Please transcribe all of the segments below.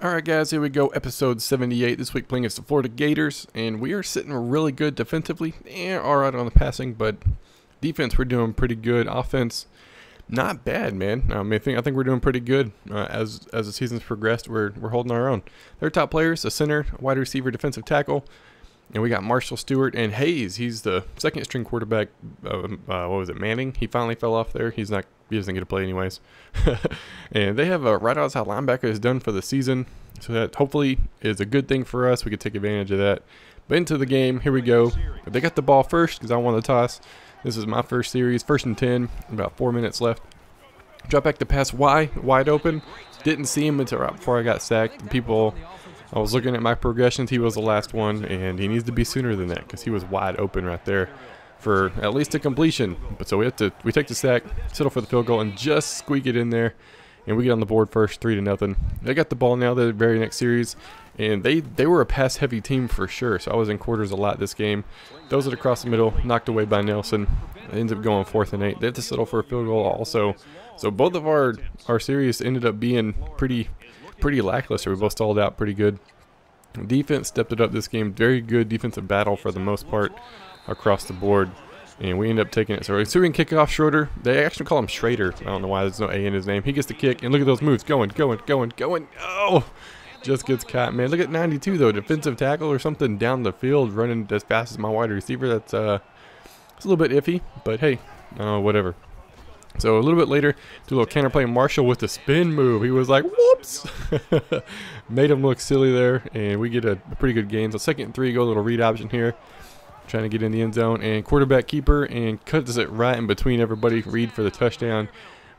Alright guys, here we go, episode 78, this week playing against the Florida Gators, and we are sitting really good defensively, alright on the passing, but defense we're doing pretty good. Offense, not bad, man. I think we're doing pretty good as the season's progressed. We're holding our own. Their top players, a center, a wide receiver, defensive tackle, and we got Marshall, Stewart, and Hayes. He's the second string quarterback. What was it, Manning? He finally fell off there. He doesn't get to play anyways. And they have a right outside linebacker is done for the season, so that hopefully is a good thing for us. We could take advantage of that. But into the game, here we go. They got the ball first because I won the toss. This is my first series, 1st and 10, about 4 minutes left. Drop back to pass wide open. Didn't see him until right before I got sacked. I was looking at my progressions. He was the last one, and he needs to be sooner than that because he was wide open right there for at least a completion. But so we take the sack, settle for the field goal, and just squeak it in there, and we get on the board first, 3-0. They got the ball now the very next series, and they were a pass-heavy team for sure. So I was in quarters a lot this game. Those it across the middle, knocked away by Nelson. It ends up going 4th and 8. They have to settle for a field goal also. So both of our series ended up being pretty lackluster. We both stalled out pretty good. Defense stepped it up this game. Very good defensive battle for the most part across the board, and we end up taking it. So we can kick off Schroeder. They actually call him Schrader. I don't know why there's no A in his name. He gets the kick, and look at those moves. Going. Oh, just gets caught, man. Look at 92 though, defensive tackle or something down the field, running as fast as my wide receiver. That's it's a little bit iffy, but hey, whatever. So a little bit later, do a little counterplay. Marshall with the spin move. He was like, whoops. Made him look silly there, and we get a pretty good gain. So 2nd and 3, go a little read option here. Trying to get in the end zone, and quarterback keeper, and cuts it right in between everybody. Reed for the touchdown.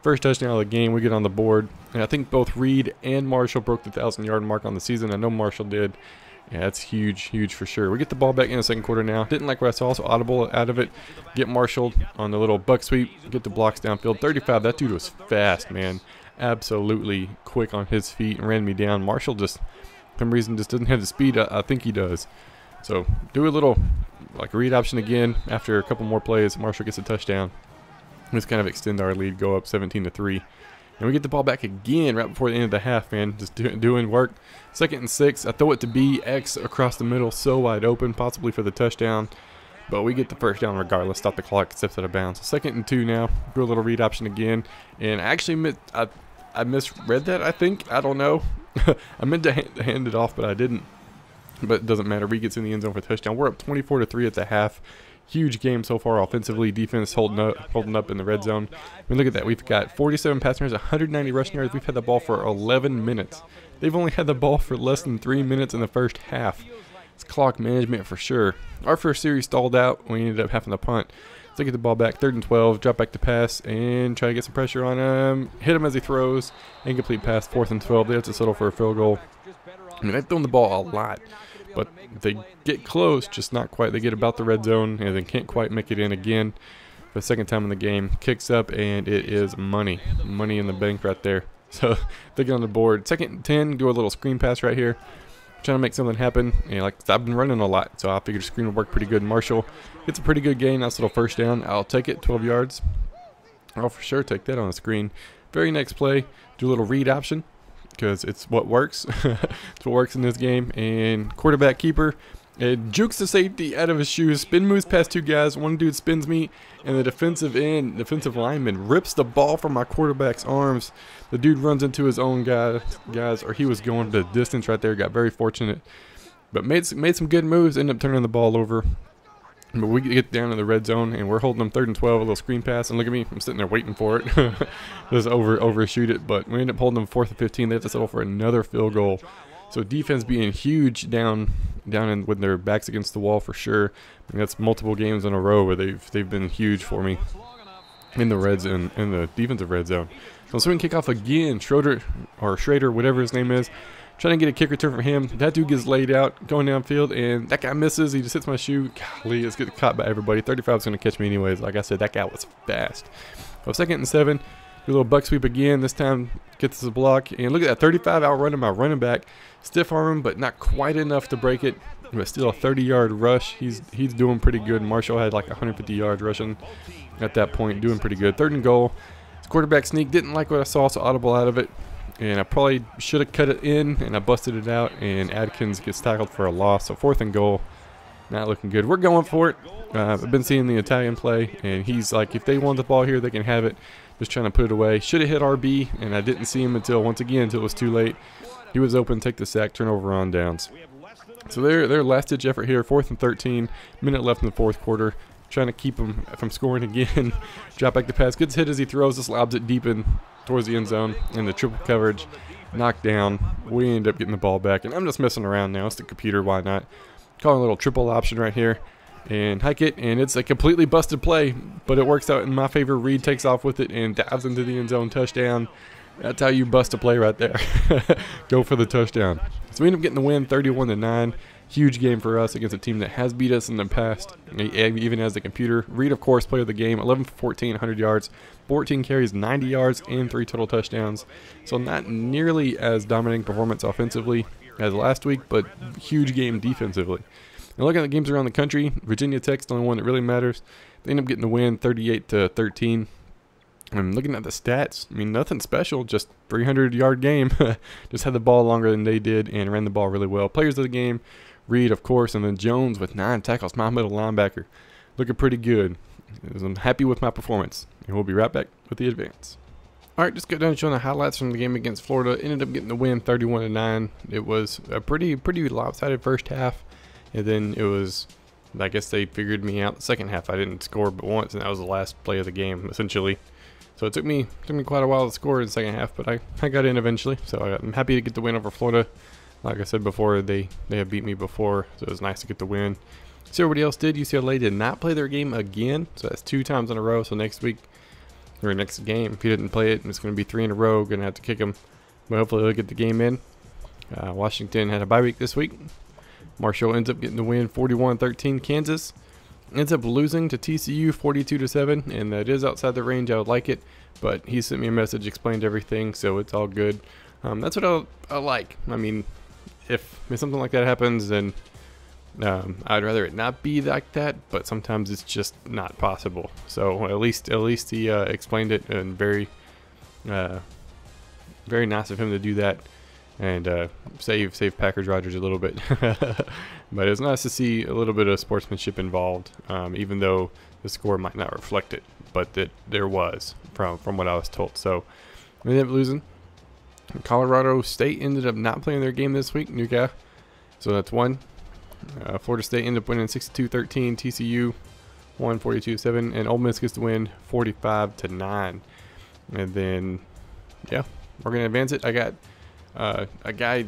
First touchdown of the game. We get on the board. And I think both Reed and Marshall broke the 1,000-yard mark on the season. I know Marshall did. Yeah, that's huge for sure. We get the ball back in the second quarter now. Didn't like what I saw, so audible out of it. Get Marshall on the little buck sweep. Get the blocks downfield. 35, that dude was fast, man. Absolutely quick on his feet and ran me down. Marshall just, for some reason, just doesn't have the speed I think he does. So do a little like read option again. After a couple more plays, Marshall gets a touchdown. Let's kind of extend our lead, go up 17-3. And we get the ball back again right before the end of the half, man. Just doing work. 2nd and 6. I throw it to BX across the middle, so wide open, possibly for the touchdown. But we get the first down regardless. Stop the clock, steps out of bounds. So 2nd and 2 now. Do a little read option again. And actually, I misread that, I think. I don't know. I meant to hand it off, but I didn't. But it doesn't matter. Reed gets in the end zone for a touchdown. We're up 24-3 at the half. Huge game so far offensively. Defense holding up in the red zone. I mean, look at that. We've got 47 passing yards, 190 rushing yards. We've had the ball for 11 minutes. They've only had the ball for less than 3 minutes in the first half. It's clock management for sure. Our first series stalled out. We ended up having to punt. So get the ball back, 3rd and 12. Drop back to pass and try to get some pressure on him. Hit him as he throws. Incomplete pass, 4th and 12. They have to settle for a field goal. I mean, they've thrown the ball a lot, but they get close, just not quite. They get about the red zone, and they can't quite make it in again. For the 2nd time in the game, kicks up, and it is money in the bank right there. So they get on the board. 2nd and 10, do a little screen pass right here. Trying to make something happen. And like I've been running a lot, so I figured screen would work pretty good. Marshall gets a pretty good gain. Nice little first down. I'll take it, 12 yards. I'll for sure take that on the screen. Very next play, do a little read option, because it's what works. It's what works in this game. And quarterback keeper, it jukes the safety out of his shoes, spin moves past 2 guys, 1 dude spins me, and the defensive lineman rips the ball from my quarterback's arms. The dude runs into his own guys, or he was going the distance right there. Got very fortunate, but made some good moves. Ended up turning the ball over. But we get down in the red zone, and we're holding them 3rd and 12, a little screen pass. And look at me, I'm sitting there waiting for it. Just overshoot it, but we end up holding them 4th and 15. They have to settle for another field goal. So defense being huge down in with their backs against the wall for sure. I mean, that's multiple games in a row where they've been huge for me in the red zone, in the defensive red zone. So we can kick off again. Schroeder, whatever his name is. Trying to get a kick return from him. That dude gets laid out going downfield, and that guy misses. He just hits my shoe. Golly, it's getting caught by everybody. 35 is going to catch me anyways. Like I said, that guy was fast. So 2nd and 7. Do a little buck sweep again. This time gets the block. And look at that, 35 outrunning my running back. Stiff arm him, but not quite enough to break it. But still a 30-yard rush. He's doing pretty good. Marshall had like 150 yards rushing at that point. Doing pretty good. 3rd and goal. Quarterback sneak. Didn't like what I saw, so audible out of it. and I probably should have cut it in, and I busted it out, and Adkins gets tackled for a loss. So 4th and goal, not looking good. We're going for it. I've been seeing the Italian play, and he's like, if they want the ball here, they can have it. Just trying to put it away. Should have hit RB, and I didn't see him until it was too late. He was open, take the sack, turnover on downs. So their last-ditch effort here, 4th and 13, minute left in the 4th quarter. Trying to keep him from scoring again. Drop back the pass. Gets hit as he throws. Just lobs it deep in towards the end zone. And the triple coverage. Knocked down. We end up getting the ball back. And I'm just messing around now. It's the computer. Why not? Calling a little triple option right here. And hike it. And it's a completely busted play. But it works out in my favor. Reed takes off with it and dives into the end zone. Touchdown. That's how you bust a play right there. Go for the touchdown. So we end up getting the win 31-9. Huge game for us against a team that has beat us in the past, even as the computer. Reed, of course, player of the game, 11 for 14, 100 yards, 14 carries, 90 yards, and 3 total touchdowns. So not nearly as dominating performance offensively as last week, but huge game defensively. And looking at the games around the country, Virginia Tech's the only one that really matters. They end up getting the win 38-13. I'm looking at the stats. I mean, nothing special, just 300-yard game. Just had the ball longer than they did and ran the ball really well. Players of the game, Reed, of course, and then Jones with 9 tackles, my middle linebacker. Looking pretty good. I'm happy with my performance, and we'll be right back with the advance. All right, just got done showing the highlights from the game against Florida. Ended up getting the win 31-9. It was a pretty lopsided first half, and then it was, I guess they figured me out the second half. I didn't score but once, and that was the last play of the game, essentially. So it took me quite a while to score in the second half, but I got in eventually. So I'm happy to get the win over Florida. Like I said before, they have beat me before, so it was nice to get the win. See, everybody else did. UCLA did not play their game again, so that's 2 times in a row. So next week, or next game, if he didn't play it, it's going to be 3 in a row. Going to have to kick him, but hopefully they'll get the game in. Washington had a bye week this week. Marshall ends up getting the win 41-13. Kansas ends up losing to TCU 42-7, and that is outside the range I would like it, but he sent me a message, explained everything, so it's all good. That's what I like. I mean, if something like that happens, then I'd rather it not be like that, but sometimes it's just not possible. So at least he explained it, and very nice of him to do that, and save Packers Rodgers a little bit. But it's nice to see a little bit of sportsmanship involved, even though the score might not reflect it, but that there was from what I was told. So we ended up losing. Colorado State ended up not playing their game this week, new guy, so that's 1. Florida State ended up winning 62-13. TCU won 42-7, and Ole Miss gets the win 45-9. And then, yeah, we're gonna advance it. I got a guy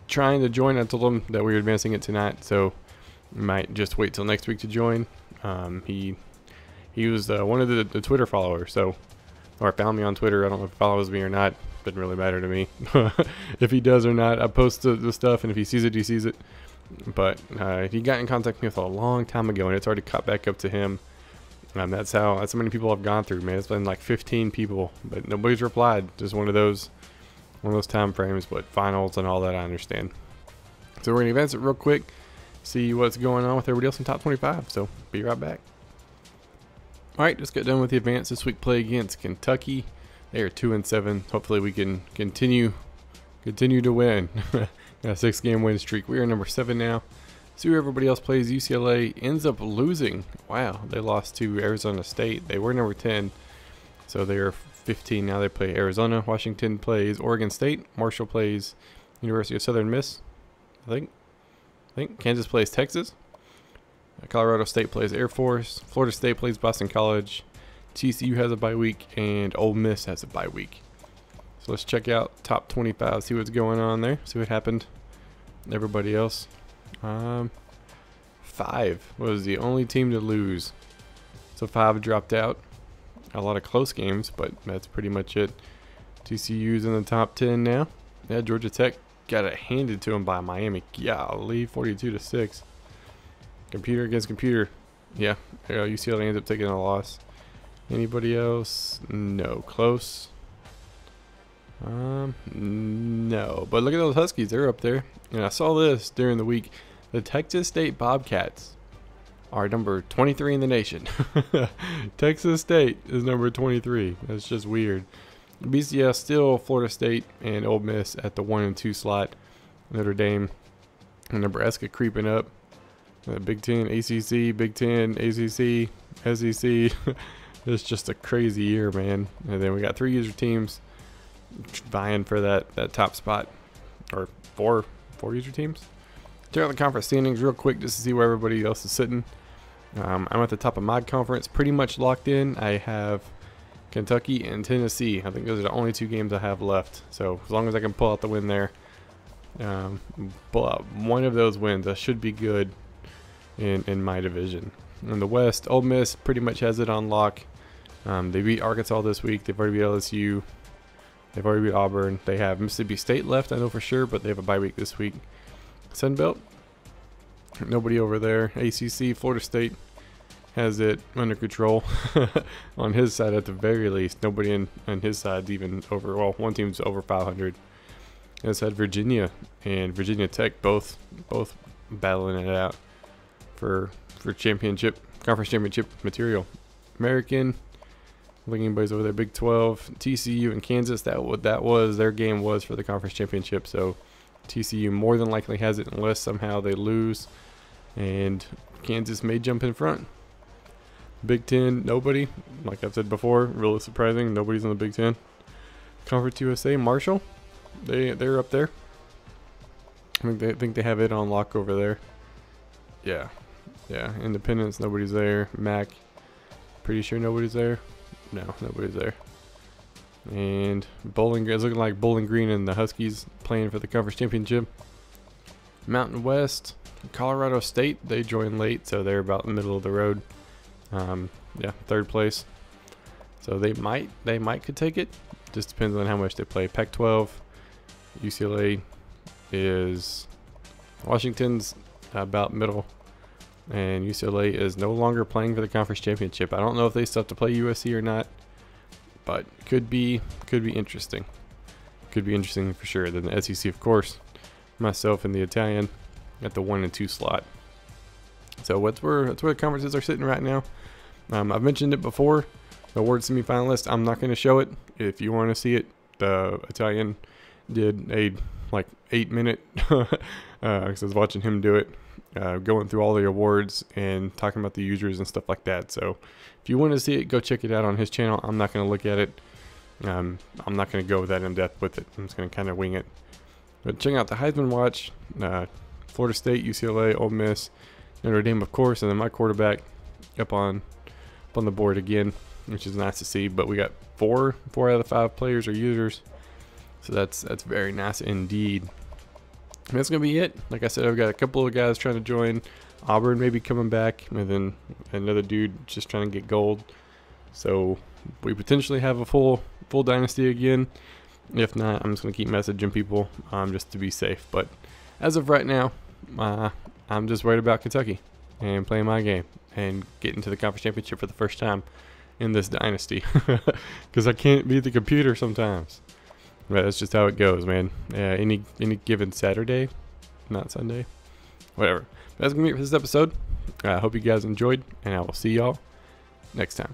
trying to join. I told him that we were advancing it tonight, so we might just wait till next week to join. He was one of the Twitter followers, or found me on Twitter. I don't know if he follows me or not. Doesn't really matter to me if he does or not. I post the stuff, and if he sees it, he sees it. But he got in contact with me a long time ago, and it's already caught back up to him. That's how many people I've gone through, man. It's been like 15 people, but nobody's replied. Just one of those time frames, but finals and all that, I understand. So we're gonna advance it real quick, see what's going on with everybody else in top 25. So be right back. All right, just got done with the advance this week. Play against Kentucky. They are 2-7. Hopefully we can continue to win. Got a 6-game win streak. We are number 7 now. See who everybody else plays. UCLA ends up losing. Wow, they lost to Arizona State. They were number 10, so they are 15 now. They play Arizona. Washington plays Oregon State. Marshall plays University of Southern Miss. I think Kansas plays Texas. Colorado State plays Air Force. Florida State plays Boston College. TCU has a bye week, and Ole Miss has a bye week. So let's check out top 25, see what's going on there, see what happened. Everybody else. 5 was the only team to lose. So 5 dropped out. A lot of close games, but that's pretty much it. TCU's in the top 10 now. Yeah, Georgia Tech got it handed to them by Miami. Golly, 42-6. Computer against computer. Yeah, UCLA ends up taking a loss. Anybody else? No. Close? No. But look at those Huskies. They're up there. And I saw this during the week. The Texas State Bobcats are number 23 in the nation. Texas State is number 23. That's just weird. BCS still Florida State and Ole Miss at the 1 and 2 slot. Notre Dame and Nebraska creeping up. Big Ten, ACC, Big Ten, ACC, SEC. It's just a crazy year, man. And then we got 3 user teams vying for that top spot, or four user teams. Check out the conference standings real quick just to see where everybody else is sitting. I'm at the top of my conference, pretty much locked in. I have Kentucky and Tennessee. I think those are the only 2 games I have left. So as long as I can pull out the win there, pull out one of those wins, that should be good in my division. In the West, Ole Miss pretty much has it on lock. They beat Arkansas this week. They've already beat LSU. They've already beat Auburn. They have Mississippi State left, I know for sure, but they have a bye week this week. Sun Belt, nobody over there. ACC, Florida State has it under control on his side at the very least. Nobody on his side even over, well, one team's over 500. As had Virginia and Virginia Tech both battling it out for conference championship material. American, looking anybody's over there. Big 12, TCU and Kansas. That was their game was for the conference championship. So TCU more than likely has it unless somehow they lose, and Kansas may jump in front. Big 10, nobody. Like I've said before, really surprising. Nobody's in the Big 10. Conference USA, Marshall, they're up there. I think they have it on lock over there. Yeah. Independence, nobody's there. MAC, pretty sure nobody's there. No, nobody's there. And Bowling Green, it's looking like Bowling Green and the Huskies playing for the conference championship. Mountain West, Colorado State, they joined late, so they're about in the middle of the road. Yeah, 3rd place. So they could take it. Just depends on how much they play. Pac-12, UCLA is, Washington's about middle, and UCLA is no longer playing for the conference championship. I don't know if they still have to play USC or not, but could be interesting. Could be interesting for sure. Then the SEC, of course, myself and the Italian at the 1 and 2 slot. So that's where the conferences are sitting right now. I've mentioned it before. The award semifinalist, I'm not going to show it. If you want to see it, the Italian did a 8-minute because I was watching him do it, going through all the awards and talking about the users and stuff like that. So if you want to see it, go check it out on his channel. I'm not going to look at it. I'm not going to go that in depth with it. I'm just going to kind of wing it. But check out the Heisman watch. Florida State, UCLA, Ole Miss, Notre Dame, of course, and then my quarterback up on the board again, which is nice to see. But we got 4 out of the 5 players are users, so that's very nice indeed. And that's gonna be it. Like I said, I've got a couple of guys trying to join. Auburn maybe coming back, and then another dude just trying to get gold. So we potentially have a full dynasty again. If not, I'm just gonna keep messaging people just to be safe. But as of right now, I'm just worried about Kentucky and playing my game and getting to the conference championship for the first time in this dynasty, because I can't beat the computer sometimes. But that's just how it goes, man. Any given Saturday, not Sunday, whatever. That's gonna be it for this episode. I hope you guys enjoyed, and I will see y'all next time.